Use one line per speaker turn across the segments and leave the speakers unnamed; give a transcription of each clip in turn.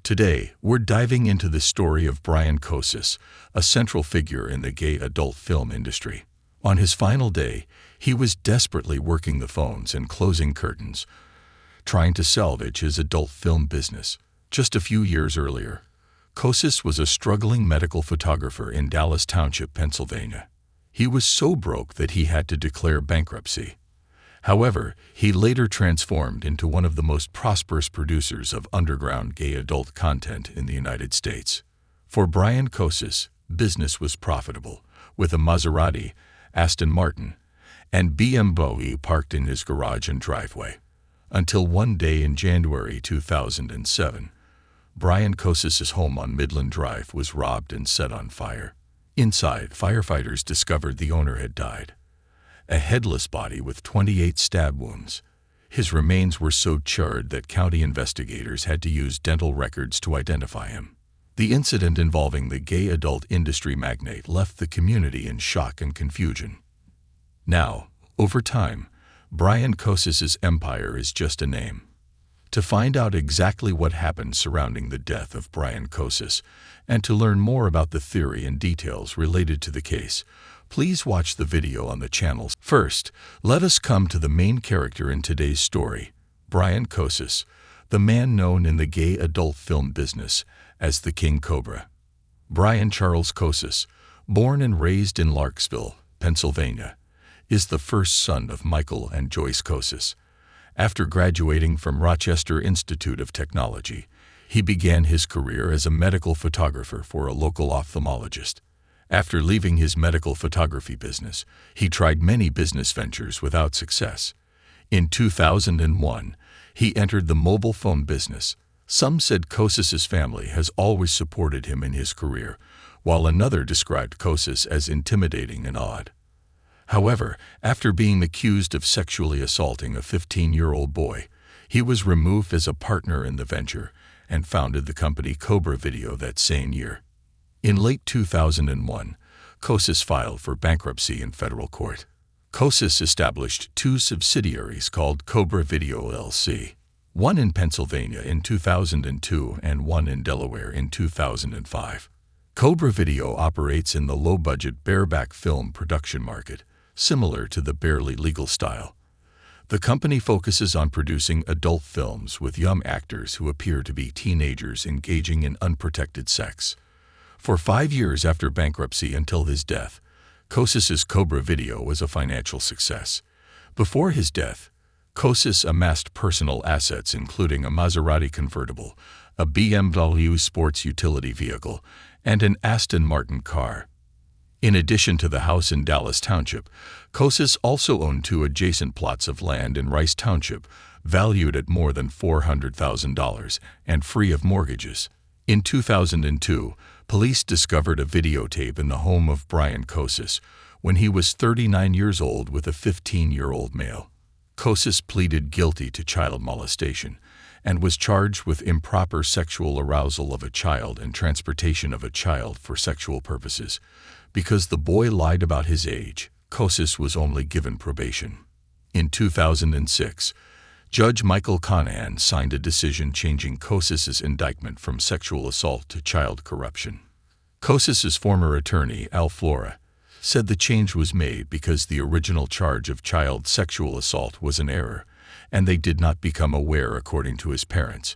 Today, we're diving into the story of Bryan Kocis, a central figure in the gay adult film industry. On his final day, he was desperately working the phones and closing curtains, trying to salvage his adult film business. Just a few years earlier, Kocis was a struggling medical photographer in Dallas Township, Pennsylvania. He was so broke that he had to declare bankruptcy. However, he later transformed into one of the most prosperous producers of underground gay adult content in the United States. For Bryan Kocis, business was profitable, with a Maserati, Aston Martin, and BMW parked in his garage and driveway. Until one day in January 2007, Bryan Kocis's home on Midland Drive was robbed and set on fire. Inside, firefighters discovered the owner had died, a headless body with 28 stab wounds. His remains were so charred that county investigators had to use dental records to identify him. The incident involving the gay adult industry magnate left the community in shock and confusion. Now, over time, Bryan Kocis's empire is just a name. To find out exactly what happened surrounding the death of Bryan Kocis, and to learn more about the theory and details related to the case, please watch the video on the channel. First, let us come to the main character in today's story, Bryan Kocis, the man known in the gay adult film business as the King Cobra. Bryan Charles Kocis, born and raised in Larksville, Pennsylvania, is the first son of Michael and Joyce Kocis. After graduating from Rochester Institute of Technology, he began his career as a medical photographer for a local ophthalmologist. After leaving his medical photography business, he tried many business ventures without success. In 2001, he entered the mobile phone business. Some said Kocis's family has always supported him in his career, while another described Kocis as intimidating and odd. However, after being accused of sexually assaulting a 15-year-old boy, he was removed as a partner in the venture and founded the company Cobra Video that same year. In late 2001, Kocis filed for bankruptcy in federal court. Kocis established two subsidiaries called Cobra Video LLC, one in Pennsylvania in 2002 and one in Delaware in 2005. Cobra Video operates in the low-budget bareback film production market, similar to the barely legal style. The company focuses on producing adult films with young actors who appear to be teenagers engaging in unprotected sex. For 5 years after bankruptcy until his death, Kocis's Cobra Video was a financial success. Before his death, Kocis amassed personal assets including a Maserati convertible, a BMW sports utility vehicle, and an Aston Martin car. In addition to the house in Dallas Township, Kocis also owned 2 adjacent plots of land in Rice Township, valued at more than $400,000 and free of mortgages. In 2002, police discovered a videotape in the home of Bryan Kocis when he was 39 years old with a 15-year-old male. Kocis pleaded guilty to child molestation and was charged with improper sexual arousal of a child and transportation of a child for sexual purposes. Because the boy lied about his age, Kocis was only given probation. In 2006, Judge Michael Conahan signed a decision changing Kocis's indictment from sexual assault to child corruption. Kocis's former attorney, Al Flora, said the change was made because the original charge of child sexual assault was an error, and they did not become aware according to his parents.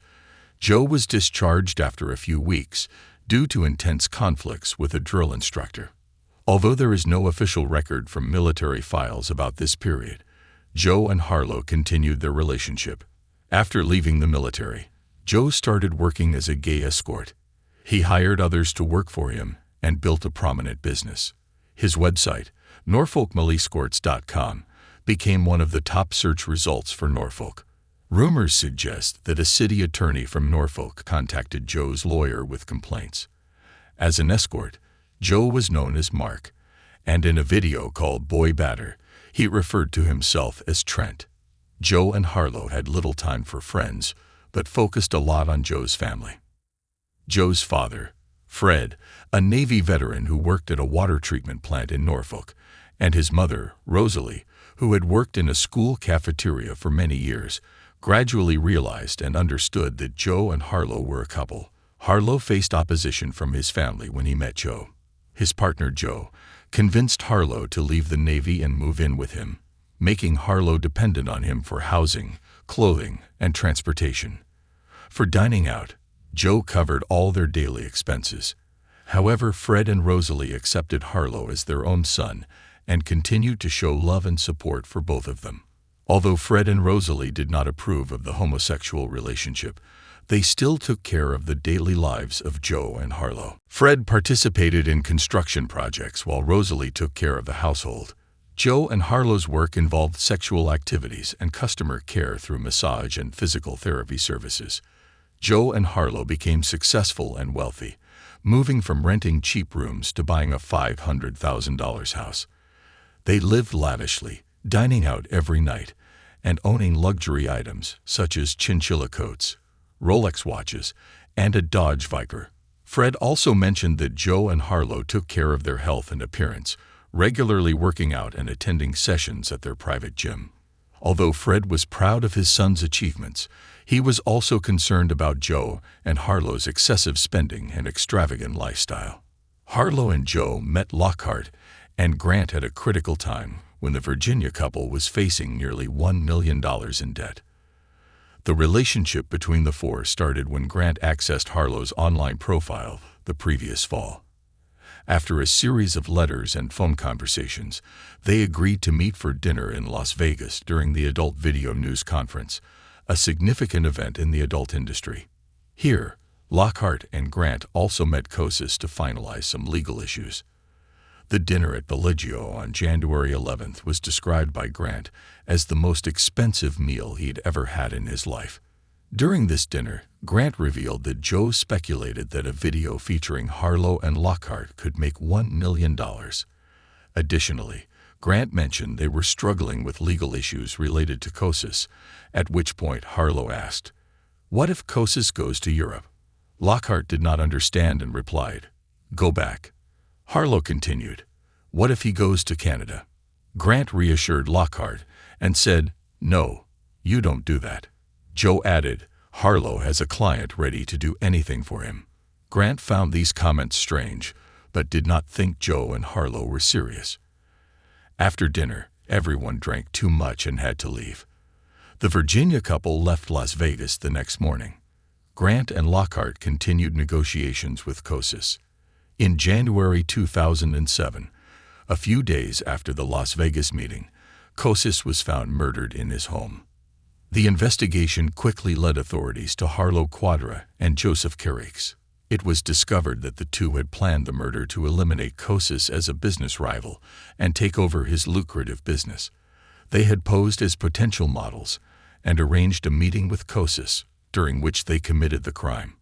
Joe was discharged after a few weeks due to intense conflicts with a drill instructor. Although there is no official record from military files about this period, Joe and Harlow continued their relationship. After leaving the military, Joe started working as a gay escort. He hired others to work for him and built a prominent business. His website, NorfolkMaleescorts.com, became one of the top search results for Norfolk. Rumors suggest that a city attorney from Norfolk contacted Joe's lawyer with complaints. As an escort, Joe was known as Mark, and in a video called Boy Batter, he referred to himself as Trent. Joe and Harlow had little time for friends, but focused a lot on Joe's family. Joe's father, Fred, a Navy veteran who worked at a water treatment plant in Norfolk, and his mother, Rosalie, who had worked in a school cafeteria for many years, gradually realized and understood that Joe and Harlow were a couple. Harlow faced opposition from his family when he met Joe. His partner Joe convinced Harlow to leave the Navy and move in with him, making Harlow dependent on him for housing, clothing, and transportation. For dining out, Joe covered all their daily expenses. However, Fred and Rosalie accepted Harlow as their own son and continued to show love and support for both of them. Although Fred and Rosalie did not approve of the homosexual relationship, they still took care of the daily lives of Joe and Harlow. Fred participated in construction projects while Rosalie took care of the household. Joe and Harlow's work involved sexual activities and customer care through massage and physical therapy services. Joe and Harlow became successful and wealthy, moving from renting cheap rooms to buying a $500,000 house. They lived lavishly, dining out every night, and owning luxury items such as chinchilla coats, Rolex watches, and a Dodge Viper. Fred also mentioned that Joe and Harlow took care of their health and appearance, regularly working out and attending sessions at their private gym. Although Fred was proud of his son's achievements, he was also concerned about Joe and Harlow's excessive spending and extravagant lifestyle. Harlow and Joe met Lockhart and Grant at a critical time when the Virginia couple was facing nearly $1 million in debt. The relationship between the four started when Grant accessed Harlow's online profile the previous fall. After a series of letters and phone conversations, they agreed to meet for dinner in Las Vegas during the Adult Video News Conference, a significant event in the adult industry. Here, Lockhart and Grant also met Kocis to finalize some legal issues. The dinner at Bellagio on January 11th was described by Grant as the most expensive meal he'd ever had in his life. During this dinner, Grant revealed that Joe speculated that a video featuring Harlow and Lockhart could make $1 million. Additionally, Grant mentioned they were struggling with legal issues related to Kocis, at which point Harlow asked, "What if Kocis goes to Europe?" Lockhart did not understand and replied, "Go back." Harlow continued, "What if he goes to Canada?" Grant reassured Lockhart and said, "No, you don't do that." Joe added, "Harlow has a client ready to do anything for him." Grant found these comments strange, but did not think Joe and Harlow were serious. After dinner, everyone drank too much and had to leave. The Virginia couple left Las Vegas the next morning. Grant and Lockhart continued negotiations with Kocis. In January 2007, a few days after the Las Vegas meeting, Kocis was found murdered in his home. The investigation quickly led authorities to Harlow Quadra and Joseph Carriques. It was discovered that the two had planned the murder to eliminate Kocis as a business rival and take over his lucrative business. They had posed as potential models and arranged a meeting with Kocis, during which they committed the crime.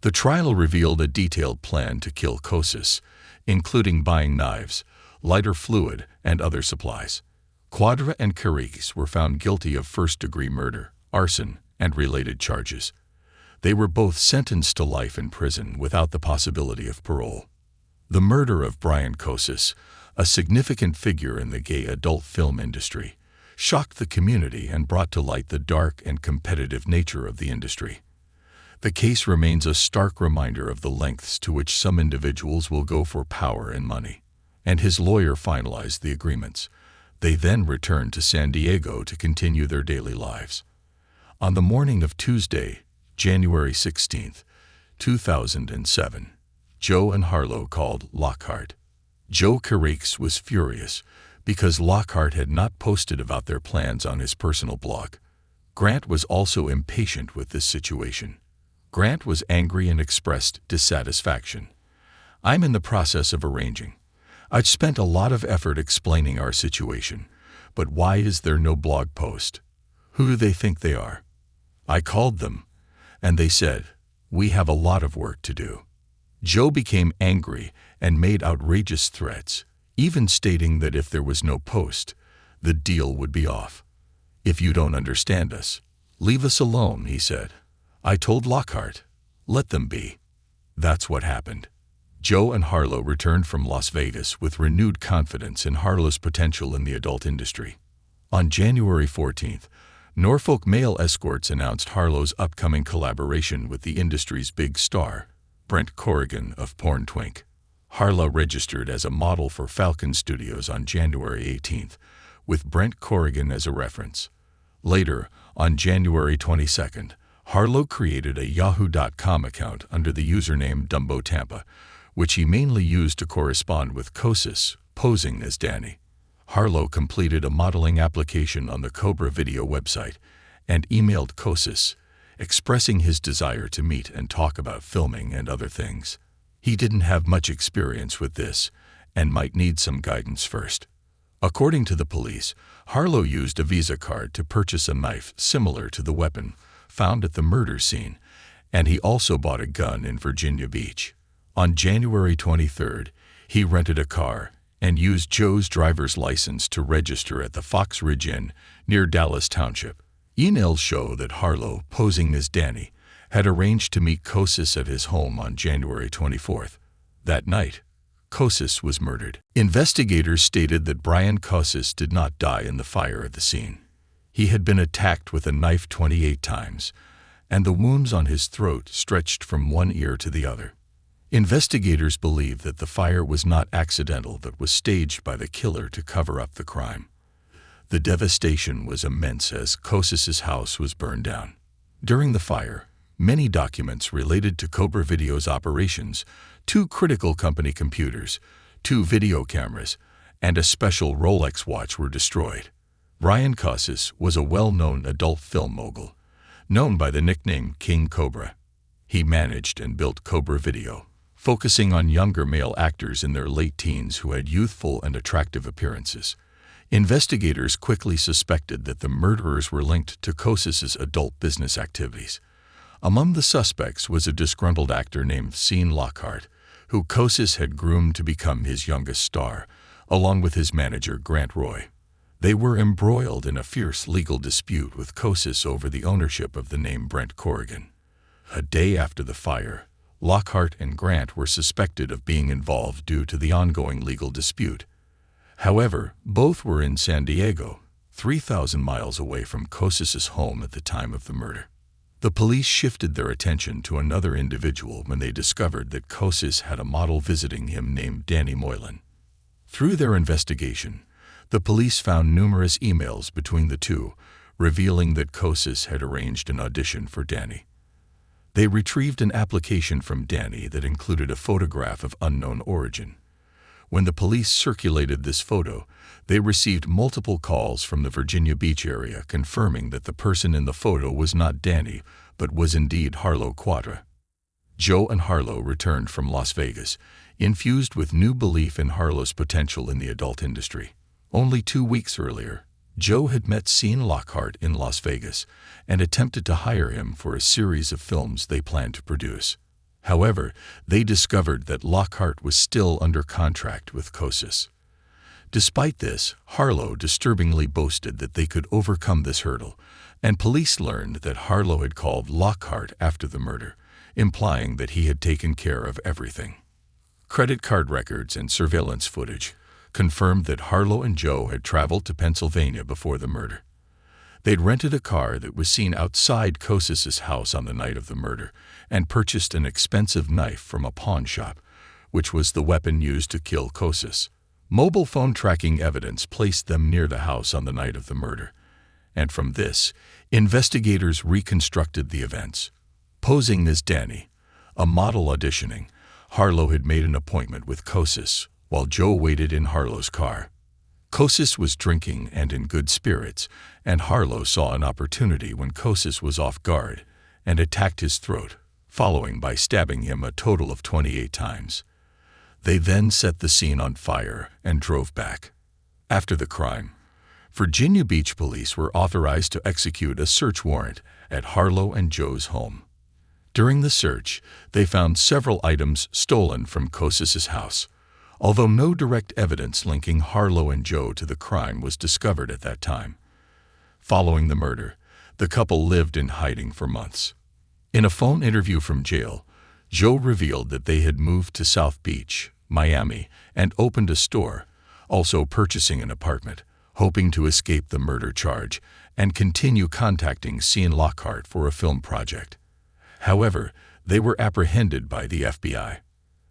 The trial revealed a detailed plan to kill Kocis, including buying knives, lighter fluid, and other supplies. Quadra and Carriques were found guilty of first-degree murder, arson, and related charges. They were both sentenced to life in prison without the possibility of parole. The murder of Bryan Kocis, a significant figure in the gay adult film industry, shocked the community and brought to light the dark and competitive nature of the industry. The case remains a stark reminder of the lengths to which some individuals will go for power and money. And his lawyer finalized the agreements. They then returned to San Diego to continue their daily lives. On the morning of Tuesday, January 16, 2007, Joe and Harlow called Lockhart. Joe Carriques was furious because Lockhart had not posted about their plans on his personal blog. Grant was also impatient with this situation. Grant was angry and expressed dissatisfaction. "I'm in the process of arranging. I've spent a lot of effort explaining our situation, but why is there no blog post? Who do they think they are?" I called them, and they said, "We have a lot of work to do." Joe became angry and made outrageous threats, even stating that if there was no post, the deal would be off. "If you don't understand us, leave us alone," he said. I told Lockhart, "Let them be." That's what happened. Joe and Harlow returned from Las Vegas with renewed confidence in Harlow's potential in the adult industry. On January 14th, Norfolk Male Escorts announced Harlow's upcoming collaboration with the industry's big star, Brent Corrigan of Porn Twink. Harlow registered as a model for Falcon Studios on January 18th, with Brent Corrigan as a reference. Later, on January 22nd, Harlow created a Yahoo.com account under the username Dumbo Tampa, which he mainly used to correspond with Kocis, posing as Danny. Harlow completed a modeling application on the Cobra video website and emailed Kocis, expressing his desire to meet and talk about filming and other things. He didn't have much experience with this and might need some guidance first. According to the police, Harlow used a Visa card to purchase a knife similar to the weapon found at the murder scene, and he also bought a gun in Virginia Beach. On January 23rd, he rented a car and used Joe's driver's license to register at the Fox Ridge Inn near Dallas Township. Emails show that Harlow, posing as Danny, had arranged to meet Kocis at his home on January 24th. That night, Kocis was murdered. Investigators stated that Bryan Kocis did not die in the fire at the scene. He had been attacked with a knife 28 times, and the wounds on his throat stretched from one ear to the other. Investigators believe that the fire was not accidental but was staged by the killer to cover up the crime. The devastation was immense as Kocis's house was burned down. During the fire, many documents related to Cobra Video's operations, 2 critical company computers, 2 video cameras, and a special Rolex watch were destroyed. Bryan Kocis was a well-known adult film mogul, known by the nickname King Cobra. He managed and built Cobra Video, focusing on younger male actors in their late teens who had youthful and attractive appearances. Investigators quickly suspected that the murderers were linked to Kocis's adult business activities. Among the suspects was a disgruntled actor named Sean Lockhart, who Kocis had groomed to become his youngest star, along with his manager Grant Roy. They were embroiled in a fierce legal dispute with Kocis over the ownership of the name Brent Corrigan. A day after the fire, Lockhart and Grant were suspected of being involved due to the ongoing legal dispute. However, both were in San Diego, 3,000 miles away from Kocis's home at the time of the murder. The police shifted their attention to another individual when they discovered that Kocis had a model visiting him named Danny Moylan. Through their investigation, the police found numerous emails between the two, revealing that Kocis had arranged an audition for Danny. They retrieved an application from Danny that included a photograph of unknown origin. When the police circulated this photo, they received multiple calls from the Virginia Beach area confirming that the person in the photo was not Danny, but was indeed Harlow Quadra. Joe and Harlow returned from Las Vegas, infused with new belief in Harlow's potential in the adult industry. Only 2 weeks earlier, Joe had met Sean Lockhart in Las Vegas and attempted to hire him for a series of films they planned to produce. However, they discovered that Lockhart was still under contract with Kocis. Despite this, Harlow disturbingly boasted that they could overcome this hurdle, and police learned that Harlow had called Lockhart after the murder, implying that he had taken care of everything. Credit card records and surveillance footage confirmed that Harlow and Joe had traveled to Pennsylvania before the murder. They'd rented a car that was seen outside Kocis's house on the night of the murder and purchased an expensive knife from a pawn shop, which was the weapon used to kill Kocis. Mobile phone tracking evidence placed them near the house on the night of the murder, and from this, investigators reconstructed the events. Posing as Danny, a model auditioning, Harlow had made an appointment with Kocis while Joe waited in Harlow's car. Kocis was drinking and in good spirits, and Harlow saw an opportunity when Kocis was off guard and attacked his throat, following by stabbing him a total of 28 times. They then set the scene on fire and drove back. After the crime, Virginia Beach police were authorized to execute a search warrant at Harlow and Joe's home. During the search, they found several items stolen from Kocis's house, although no direct evidence linking Harlow and Joe to the crime was discovered at that time. Following the murder, the couple lived in hiding for months. In a phone interview from jail, Joe revealed that they had moved to South Beach, Miami, and opened a store, also purchasing an apartment, hoping to escape the murder charge and continue contacting Sean Lockhart for a film project. However, They were apprehended by the FBI.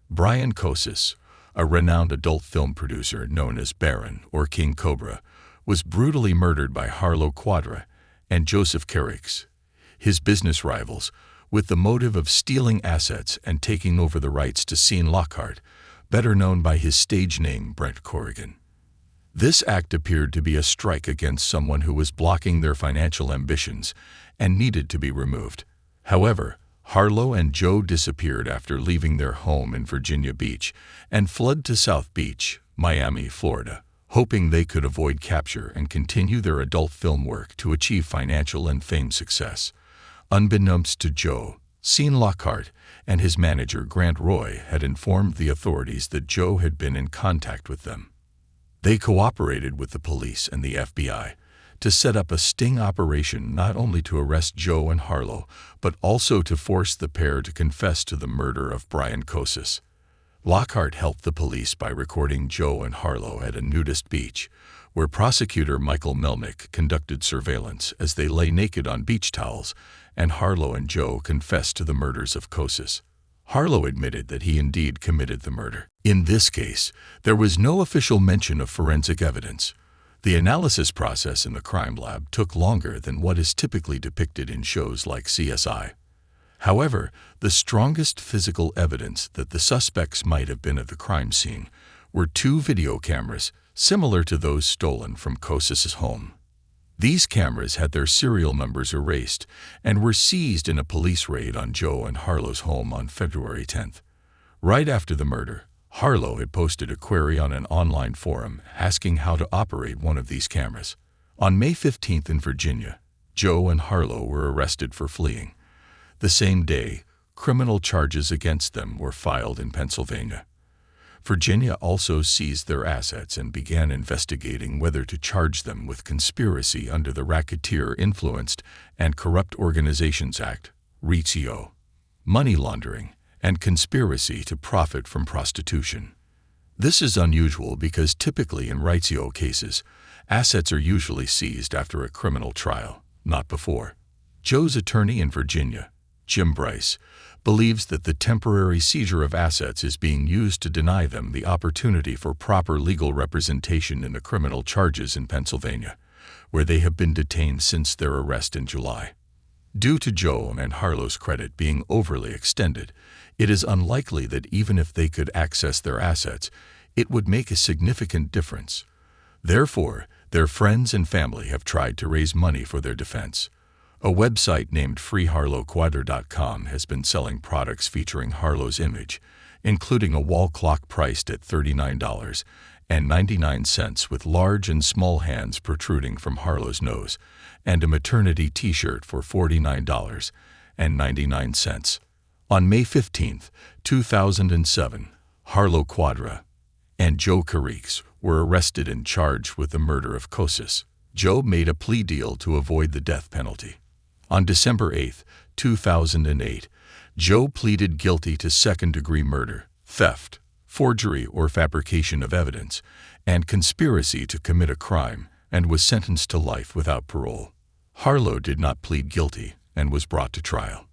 Bryan Kocis, a renowned adult film producer known as Baron or King Cobra, was brutally murdered by Harlow Quadra and Joseph Carrix, his business rivals, with the motive of stealing assets and taking over the rights to Sean Lockhart, better known by his stage name Brent Corrigan. This act appeared to be a strike against someone who was blocking their financial ambitions and needed to be removed. However, Harlow and Joe disappeared after leaving their home in Virginia Beach and fled to South Beach, Miami, Florida, hoping they could avoid capture and continue their adult film work to achieve financial and fame success. Unbeknownst to Joe, Sean Lockhart and his manager Grant Roy had informed the authorities that Joe had been in contact with them. They cooperated with the police and the FBI to set up a sting operation not only to arrest Joe and Harlow, but also to force the pair to confess to the murder of Bryan Kocis. Lockhart helped the police by recording Joe and Harlow at a nudist beach, where prosecutor Michael Melnick conducted surveillance as they lay naked on beach towels, and Harlow and Joe confessed to the murders of Kocis. Harlow admitted that he indeed committed the murder. In this case, there was no official mention of forensic evidence. The analysis process in the crime lab took longer than what is typically depicted in shows like CSI. However, the strongest physical evidence that the suspects might have been at the crime scene were 2 video cameras similar to those stolen from Kocis's home. These cameras had their serial numbers erased and were seized in a police raid on Joe and Harlow's home on February 10th. Right after the murder, Harlow had posted a query on an online forum asking how to operate one of these cameras. On May 15th in Virginia, Joe and Harlow were arrested for fleeing. The same day, criminal charges against them were filed in Pennsylvania. Virginia also seized their assets and began investigating whether to charge them with conspiracy under the Racketeer-Influenced and Corrupt Organizations Act, RICO, money laundering, and conspiracy to profit from prostitution. This is unusual because typically in RICO cases, assets are usually seized after a criminal trial, not before. Joe's attorney in Virginia, Jim Bryce, believes that the temporary seizure of assets is being used to deny them the opportunity for proper legal representation in the criminal charges in Pennsylvania, where they have been detained since their arrest in July. Due to Joe and Harlow's credit being overly extended, it is unlikely that even if they could access their assets, it would make a significant difference. Therefore, their friends and family have tried to raise money for their defense. A website named freeharlowquadra.com has been selling products featuring Harlow's image, including a wall clock priced at $39.99 with large and small hands protruding from Harlow's nose, and a maternity t-shirt for $49.99. On May 15, 2007, Harlow Quadra and Joe Carrix were arrested and charged with the murder of Kocis. Joe made a plea deal to avoid the death penalty. On December 8, 2008, Joe pleaded guilty to second-degree murder, theft, forgery or fabrication of evidence, and conspiracy to commit a crime, and was sentenced to life without parole. Harlow did not plead guilty and was brought to trial.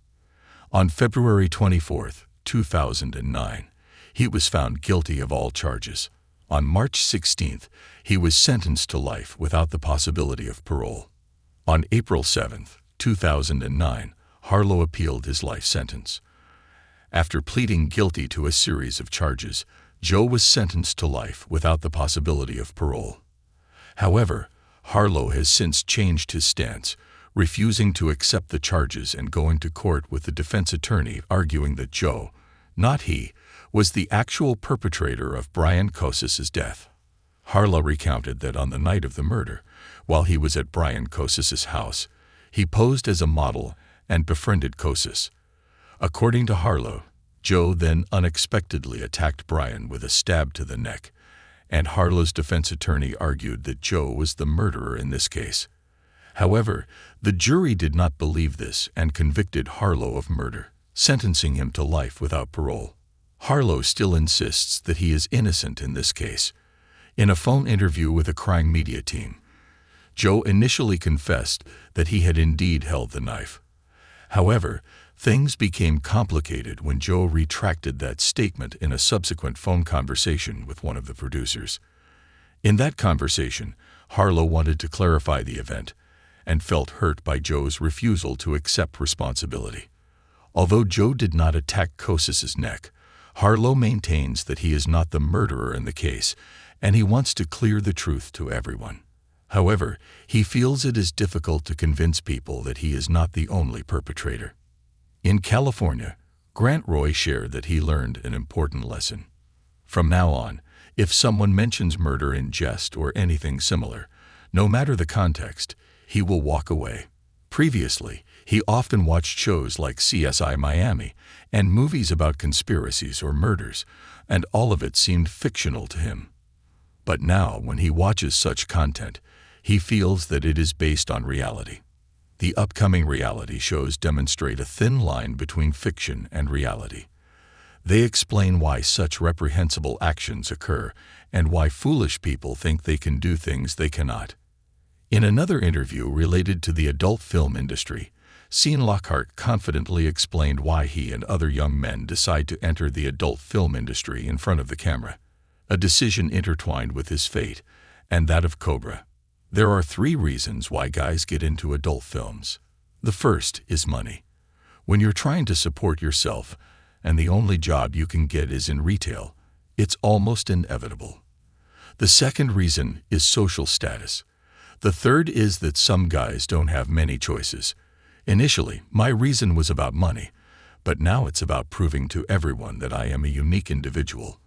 On February 24, 2009, he was found guilty of all charges. On March 16, he was sentenced to life without the possibility of parole. On April 7, 2009, Harlow appealed his life sentence. After pleading guilty to a series of charges, Joe was sentenced to life without the possibility of parole. However, Harlow has since changed his stance, refusing to accept the charges and going to court with the defense attorney arguing that Joe, not he, was the actual perpetrator of Bryan Kocis's death. Harlow recounted that on the night of the murder, while he was at Bryan Kocis's house, he posed as a model and befriended Kocis. According to Harlow, Joe then unexpectedly attacked Bryan with a stab to the neck, and Harlow's defense attorney argued that Joe was the murderer in this case. However, the jury did not believe this and convicted Harlow of murder, sentencing him to life without parole. Harlow still insists that he is innocent in this case. In a phone interview with a crime media team, Joe initially confessed that he had indeed held the knife. However, Things became complicated when Joe retracted that statement in a subsequent phone conversation with one of the producers. In that conversation, Harlow wanted to clarify the event and felt hurt by Joe's refusal to accept responsibility. Although Joe did not attack Kocis's neck, Harlow maintains that he is not the murderer in the case, and he wants to clear the truth to everyone. However, he feels it is difficult to convince people that he is not the only perpetrator. In California, Grant Roy shared that he learned an important lesson. From now on, if someone mentions murder in jest or anything similar, no matter the context, he will walk away. Previously, he often watched shows like CSI Miami and movies about conspiracies or murders, and all of it seemed fictional to him. But now, when he watches such content, he feels that it is based on reality. The upcoming reality shows demonstrate a thin line between fiction and reality. They explain why such reprehensible actions occur and why foolish people think they can do things they cannot. In another interview related to the adult film industry, Sean Lockhart confidently explained why he and other young men decide to enter the adult film industry in front of the camera, a decision intertwined with his fate and that of Cobra. There are 3 reasons why guys get into adult films. The first is money. When you're trying to support yourself and the only job you can get is in retail, it's almost inevitable. The second reason is social status. The third is that some guys don't have many choices. Initially, my reason was about money, but now it's about proving to everyone that I am a unique individual.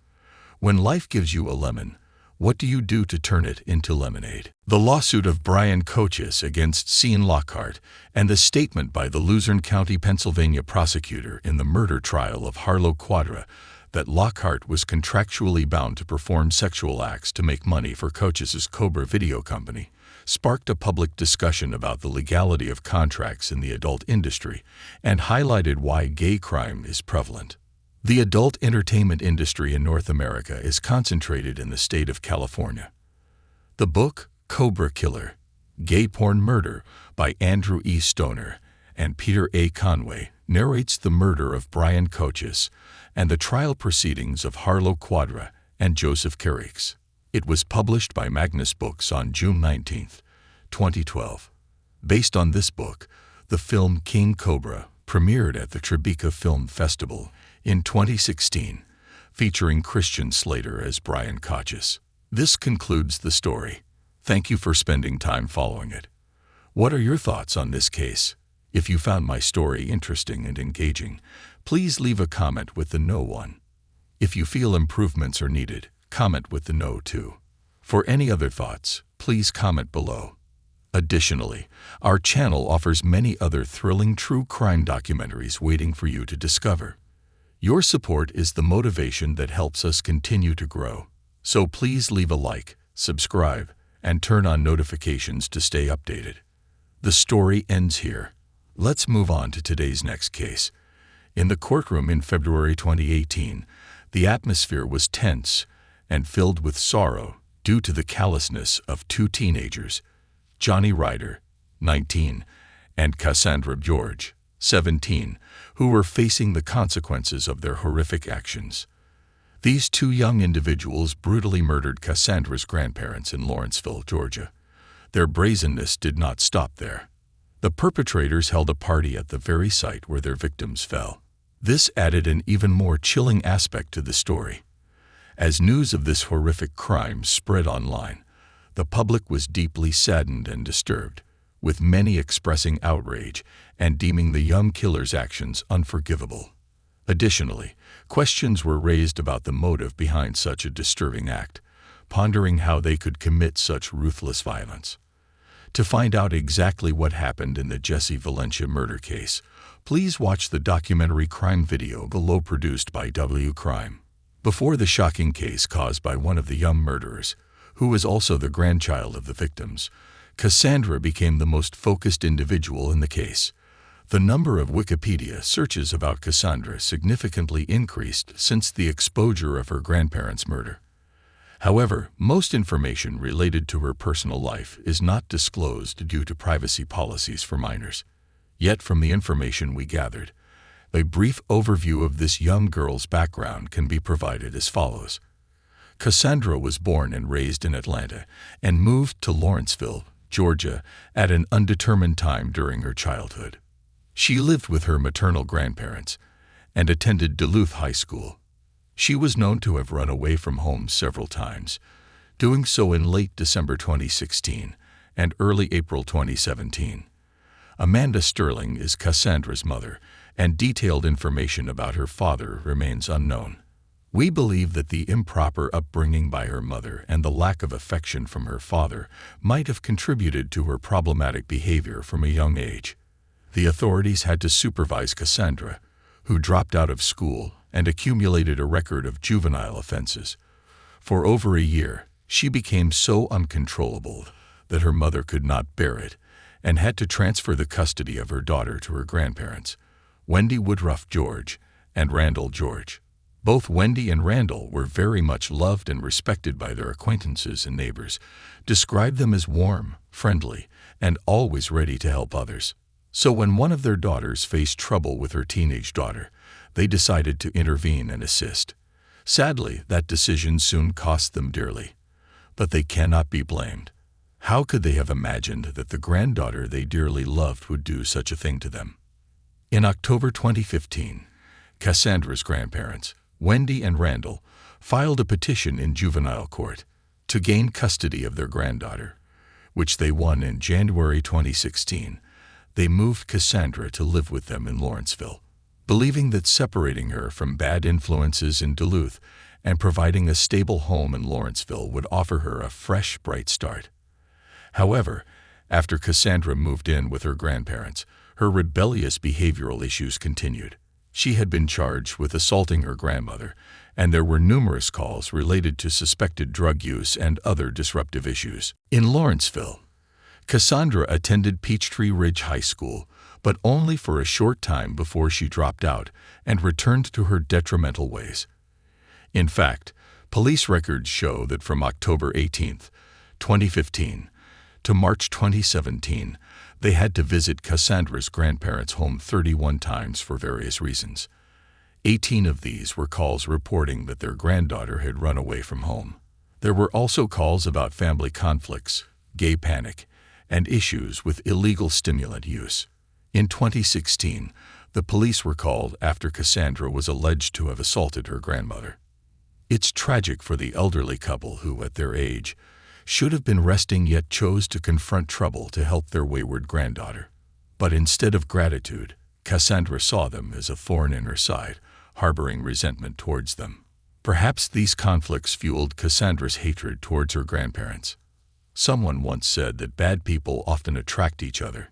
When life gives you a lemon, what do you do to turn it into lemonade? The lawsuit of Bryan Kocis against Sean Lockhart and the statement by the Luzerne County, Pennsylvania prosecutor in the murder trial of Harlow Quadra that Lockhart was contractually bound to perform sexual acts to make money for Kocis's Cobra video company sparked a public discussion about the legality of contracts in the adult industry and highlighted why gay crime is prevalent. The adult entertainment industry in North America is concentrated in the state of California. The book, Cobra Killer, Gay Porn Murder by Andrew E. Stoner and Peter A. Conway narrates the murder of Bryan Kocis and the trial proceedings of Harlow Quadra and Joseph Carriques. It was published by Magnus Books on June 19, 2012. Based on this book, the film King Cobra premiered at the Tribeca Film Festival in 2016, featuring Christian Slater as Bryan Kocis. This concludes the story. Thank you for spending time following it. What are your thoughts on this case? If you found my story interesting and engaging, please leave a comment with the no one. If you feel improvements are needed, comment with the no too. For any other thoughts, please comment below. Additionally, our channel offers many other thrilling true crime documentaries waiting for you to discover. Your support is the motivation that helps us continue to grow. So please leave a like, subscribe, and turn on notifications to stay updated. The story ends here. Let's move on to today's next case. In the courtroom in February 2018, the atmosphere was tense and filled with sorrow due to the callousness of 2 teenagers, Johnny Ryder, 19, and Cassandra George, 17, who were facing the consequences of their horrific actions. These 2 young individuals brutally murdered Cassandra's grandparents in Lawrenceville, Georgia. Their brazenness did not stop there. The perpetrators held a party at the very site where their victims fell. This added an even more chilling aspect to the story. As news of this horrific crime spread online, the public was deeply saddened and disturbed, with many expressing outrage and deeming the young killer's actions unforgivable. Additionally, questions were raised about the motive behind such a disturbing act, pondering how they could commit such ruthless violence. To find out exactly what happened in the Jesse Valencia murder case, please watch the documentary crime video below produced by W Crime. Before the shocking case caused by one of the young murderers, who was also the grandchild of the victims, Cassandra became the most focused individual in the case. The number of Wikipedia searches about Cassandra significantly increased since the exposure of her grandparents' murder. However, most information related to her personal life is not disclosed due to privacy policies for minors. Yet from the information we gathered, A brief overview of this young girl's background can be provided as follows. Cassandra was born and raised in Atlanta and moved to Lawrenceville, Georgia, at an undetermined time during her childhood. She lived with her maternal grandparents and attended Duluth High School. She was known to have run away from home several times, doing so in late December 2016 and early April 2017. Amanda Sterling is Cassandra's mother, and detailed information about her father remains unknown. We believe that the improper upbringing by her mother and the lack of affection from her father might have contributed to her problematic behavior from a young age. The authorities had to supervise Cassandra, who dropped out of school and accumulated a record of juvenile offenses. For over a year, she became so uncontrollable that her mother could not bear it and had to transfer the custody of her daughter to her grandparents, Wendy Woodruff George and Randall George. Both Wendy and Randall were very much loved and respected by their acquaintances and neighbors, described them as warm, friendly, and always ready to help others. So when one of their daughters faced trouble with her teenage daughter, they decided to intervene and assist. Sadly, that decision soon cost them dearly. But they cannot be blamed. How could they have imagined that the granddaughter they dearly loved would do such a thing to them? In October 2015, Cassandra's grandparents, Wendy and Randall, filed a petition in juvenile court to gain custody of their granddaughter, which they won in January 2016. They moved Cassandra to live with them in Lawrenceville, believing that separating her from bad influences in Duluth and providing a stable home in Lawrenceville would offer her a fresh, bright start. However, after Cassandra moved in with her grandparents, her rebellious behavioral issues continued. She had been charged with assaulting her grandmother, and there were numerous calls related to suspected drug use and other disruptive issues. In Lawrenceville, Cassandra attended Peachtree Ridge High School, but only for a short time before she dropped out and returned to her detrimental ways. In fact, police records show that from October 18, 2015, to March 2017, they had to visit Cassandra's grandparents' home 31 times for various reasons. 18 of these were calls reporting that their granddaughter had run away from home. There were also calls about family conflicts, gay panic, and issues with illegal stimulant use. In 2016, the police were called after Cassandra was alleged to have assaulted her grandmother. It's tragic for the elderly couple who, at their age, should have been resting yet chose to confront trouble to help their wayward granddaughter. But instead of gratitude, Cassandra saw them as a thorn in her side, harboring resentment towards them. Perhaps these conflicts fueled Cassandra's hatred towards her grandparents. Someone once said that bad people often attract each other.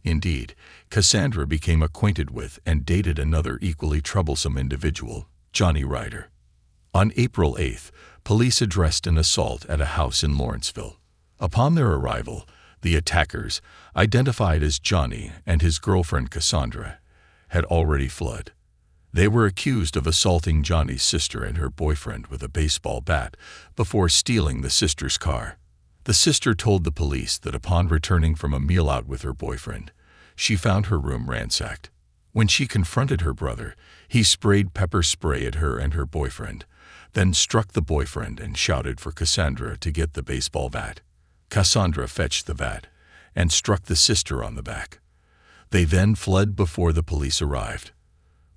Indeed, Cassandra became acquainted with and dated another equally troublesome individual, Johnny Ryder. On April 8th, police addressed an assault at a house in Lawrenceville. Upon their arrival, the attackers, identified as Johnny and his girlfriend Cassandra, had already fled. They were accused of assaulting Johnny's sister and her boyfriend with a baseball bat before stealing the sister's car. The sister told the police that upon returning from a meal out with her boyfriend, she found her room ransacked. When she confronted her brother, he sprayed pepper spray at her and her boyfriend, then struck the boyfriend and shouted for Cassandra to get the baseball bat. Cassandra fetched the bat and struck the sister on the back. They then fled before the police arrived.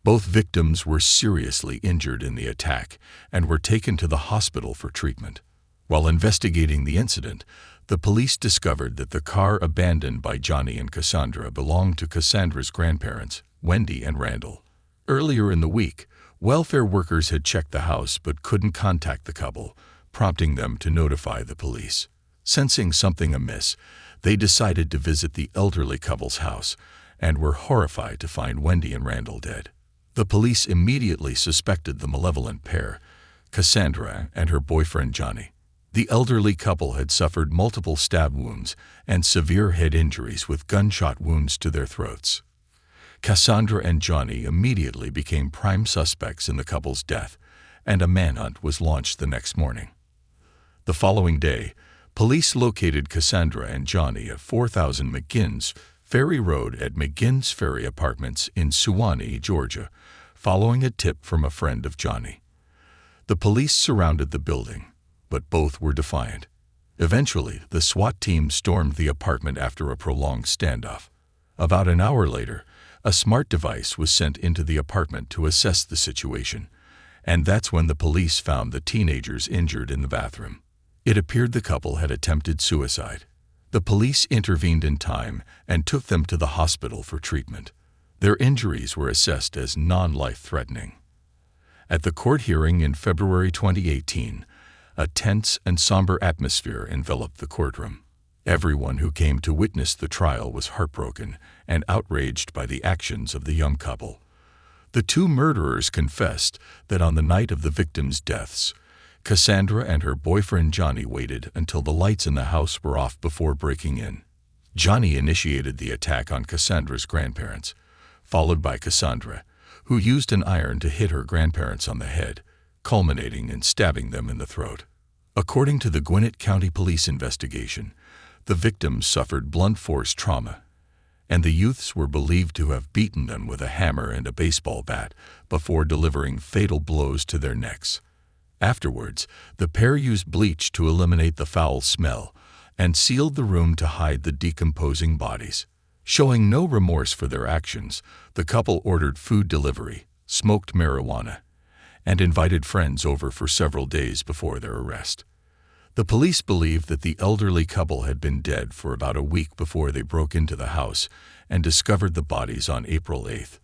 Both victims were seriously injured in the attack and were taken to the hospital for treatment. While investigating the incident, the police discovered that the car abandoned by Johnny and Cassandra belonged to Cassandra's grandparents, Wendy and Randall. Earlier in the week, welfare workers had checked the house but couldn't contact the couple, prompting them to notify the police. Sensing something amiss, they decided to visit the elderly couple's house and were horrified to find Wendy and Randall dead. The police immediately suspected the malevolent pair, Cassandra and her boyfriend Johnny. The elderly couple had suffered multiple stab wounds and severe head injuries with gunshot wounds to their throats. Cassandra and Johnny immediately became prime suspects in the couple's death, and a manhunt was launched the next morning. The following day, police located Cassandra and Johnny at 4000 McGinn's Ferry Road at McGinn's Ferry Apartments in Suwanee, Georgia, following a tip from a friend of Johnny. The police surrounded the building, but both were defiant. Eventually, the SWAT team stormed the apartment after a prolonged standoff. About an hour later, a smart device was sent into the apartment to assess the situation, and that's when the police found the teenagers injured in the bathroom. It appeared the couple had attempted suicide. The police intervened in time and took them to the hospital for treatment. Their injuries were assessed as non-life-threatening. At the court hearing in February 2018, a tense and somber atmosphere enveloped the courtroom. Everyone who came to witness the trial was heartbroken and outraged by the actions of the young couple. The two murderers confessed that on the night of the victims' deaths, Cassandra and her boyfriend Johnny waited until the lights in the house were off before breaking in. Johnny initiated the attack on Cassandra's grandparents, followed by Cassandra, who used an iron to hit her grandparents on the head, culminating in stabbing them in the throat. According to the Gwinnett County Police investigation, the victims suffered blunt force trauma, and the youths were believed to have beaten them with a hammer and a baseball bat before delivering fatal blows to their necks. Afterwards, the pair used bleach to eliminate the foul smell and sealed the room to hide the decomposing bodies. Showing no remorse for their actions, the couple ordered food delivery, smoked marijuana, and invited friends over for several days before their arrest. The police believed that the elderly couple had been dead for about a week before they broke into the house and discovered the bodies on April 8th.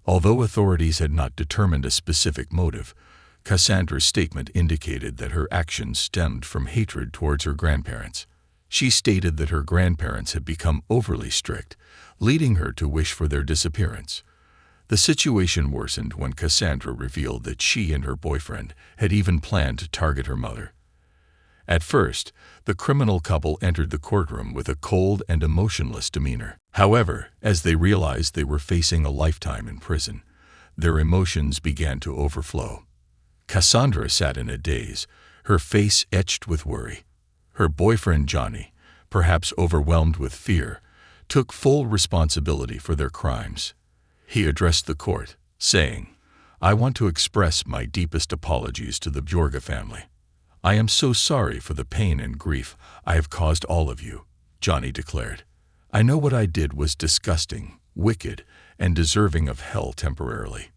Although authorities had not determined a specific motive, Cassandra's statement indicated that her actions stemmed from hatred towards her grandparents. She stated that her grandparents had become overly strict, leading her to wish for their disappearance. The situation worsened when Cassandra revealed that she and her boyfriend had even planned to target her mother. At first, the criminal couple entered the courtroom with a cold and emotionless demeanor. However, as they realized they were facing a lifetime in prison, their emotions began to overflow. Cassandra sat in a daze, her face etched with worry. Her boyfriend Johnny, perhaps overwhelmed with fear, took full responsibility for their crimes. He addressed the court, saying, "I want to express my deepest apologies to the Bjorga family. I am so sorry for the pain and grief I have caused all of you," Johnny declared. "I know what I did was disgusting, wicked, and deserving of hell temporarily."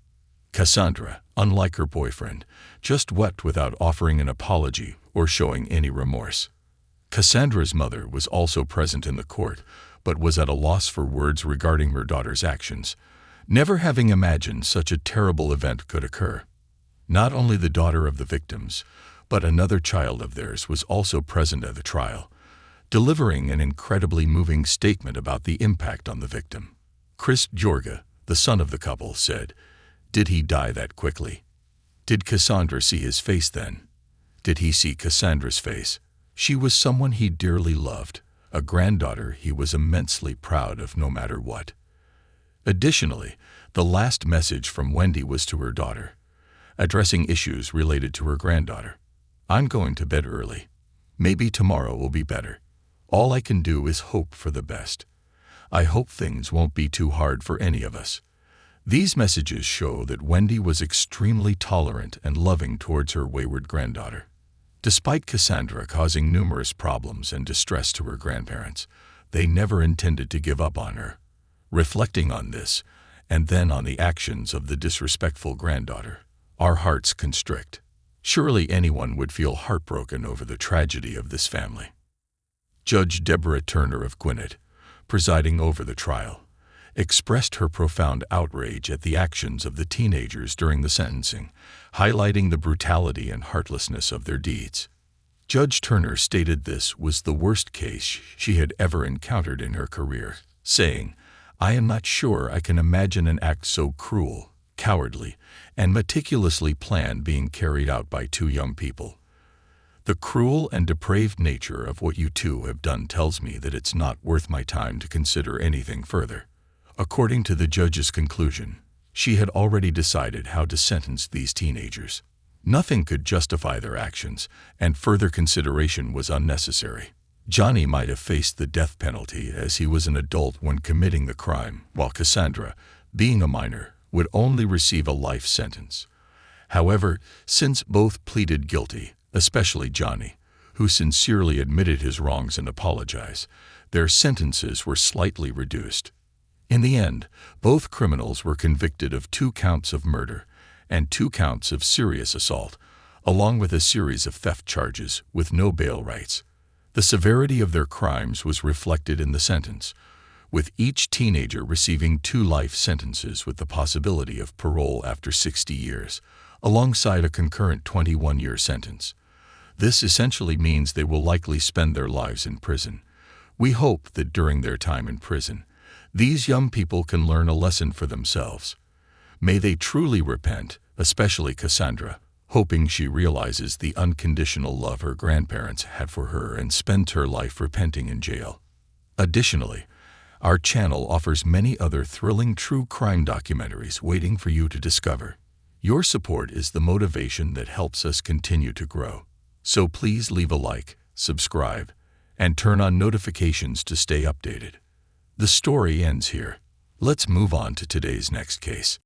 Cassandra, unlike her boyfriend, just wept without offering an apology or showing any remorse. Cassandra's mother was also present in the court, but was at a loss for words regarding her daughter's actions, never having imagined such a terrible event could occur. Not only the daughter of the victims, but another child of theirs was also present at the trial, delivering an incredibly moving statement about the impact on the victim. Chris Bjorga, the son of the couple, said, "Did he die that quickly? Did Cassandra see his face then? Did he see Cassandra's face? She was someone he dearly loved, a granddaughter he was immensely proud of no matter what." Additionally, the last message from Wendy was to her daughter, addressing issues related to her granddaughter. "I'm going to bed early. Maybe tomorrow will be better. All I can do is hope for the best. I hope things won't be too hard for any of us." These messages show that Wendy was extremely tolerant and loving towards her wayward granddaughter. Despite Cassandra causing numerous problems and distress to her grandparents, they never intended to give up on her. Reflecting on this, and then on the actions of the disrespectful granddaughter, our hearts constrict. Surely anyone would feel heartbroken over the tragedy of this family. Judge Deborah Turner of Gwinnett, presiding over the trial, expressed her profound outrage at the actions of the teenagers during the sentencing, highlighting the brutality and heartlessness of their deeds. Judge Turner stated this was the worst case she had ever encountered in her career, saying, "I am not sure I can imagine an act so cruel, cowardly, and meticulously planned being carried out by two young people. The cruel and depraved nature of what you two have done tells me that it's not worth my time to consider anything further." According to the judge's conclusion, she had already decided how to sentence these teenagers. Nothing could justify their actions, and further consideration was unnecessary. Johnny might have faced the death penalty as he was an adult when committing the crime, while Cassandra, being a minor, would only receive a life sentence. However, since both pleaded guilty, especially Johnny, who sincerely admitted his wrongs and apologized, their sentences were slightly reduced. In the end, both criminals were convicted of 2 counts of murder and 2 counts of serious assault, along with a series of theft charges with no bail rights. The severity of their crimes was reflected in the sentence, with each teenager receiving 2 life sentences with the possibility of parole after 60 years, alongside a concurrent 21-year sentence. This essentially means they will likely spend their lives in prison. We hope that during their time in prison, these young people can learn a lesson for themselves. May they truly repent, especially Cassandra, hoping she realizes the unconditional love her grandparents had for her and spends her life repenting in jail. Additionally, our channel offers many other thrilling true crime documentaries waiting for you to discover. Your support is the motivation that helps us continue to grow. So please leave a like, subscribe, and turn on notifications to stay updated. The story ends here. Let's move on to today's next case.